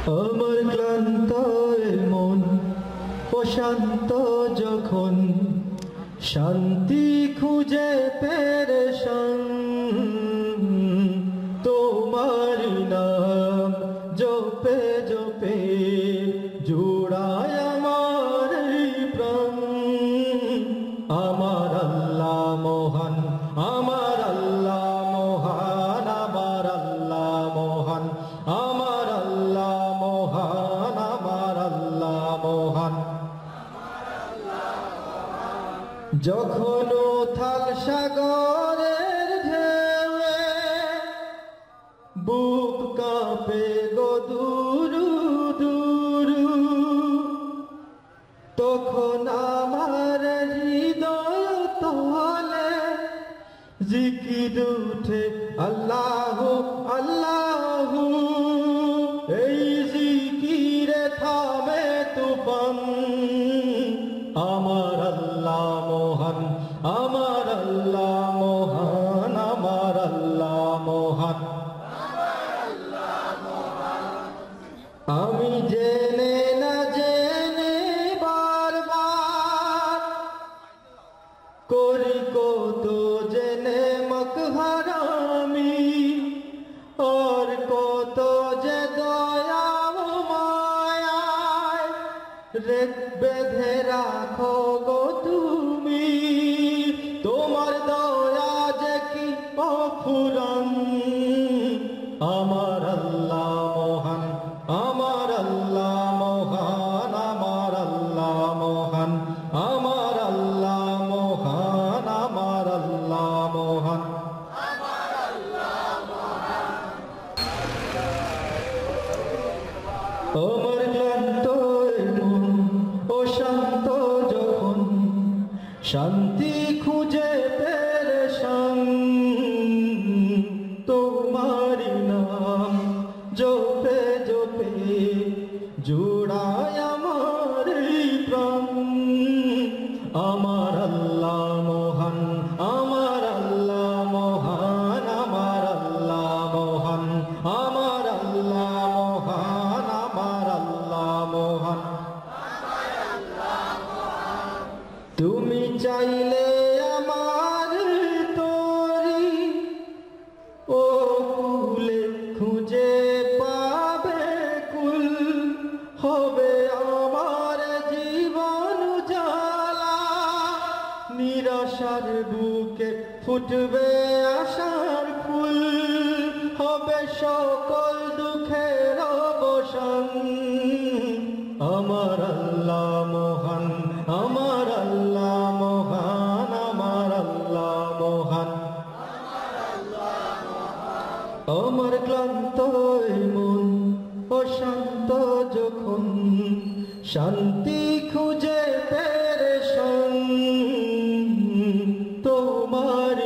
আমার ক্লান্ত মন অশান্ত যখন শান্তি খুঁজে পেরেশান তোমার নাম জপে জপে জুড়ায় আমার এই প্রাণ। আমার আল্লাহ মহান, আমার আল্লাহ মহান, আমার আল্লাহ মহান, আমার আল্লাহ মহান, আমার আল্লাহ মহান। যখন উথাল সাগরের ঢেউয়ে বুক কাঁপে গো দুরু দুরু, তখন আমার হৃদয় তলে জিকির উঠে আল্লাহু আল্লাহু। এই জিকিরে থামে তুফান। আমার আল্লাহ মহান, আমার আল্লাহ মহান, আমার আল্লাহ মহান। আমি জেনে না জেনে বারবার করি কত জেনে মকহারামি, और কত যে দয়া মায়ায় রেখ বেঁধে রাখো গো তুমি। তোমার দয়া যে কি অফুরান। আমার আল্লাহ মহান, আমার আল্লাহ মহান, আমার আল্লাহ মহান, আমার আল্লাহ মহান, আমার আল্লাহ মহান। আমার ক্লান্ত মন অশান্ত যখন শান্তি খুঁজে পেরেশান তোমার নাম জপে জপে জুড়ায় আমার এই প্রাণ। আমার আল্লাহ মহান, আমার আল্লাহ মহান, আমার আল্লাহ মহান, আমার আল্লাহ মহান, আমার আল্লাহ মহান। তুমি চাইলে আমার তরি ও কুলে খুঁজে পাবে কুল, হবে আমার জীবন জ্বালা। নিরাশার বুকে ফুটবে আশার ফুল, হবে সকল দুঃখের অবসান। আমার আল্লাহ মহান, আমার আল্লাহ মহান, আমার আল্লাহ মহান। আমার ক্লান্ত মন অশান্ত যখন শান্তি খুঁজে পেরেশান তোমার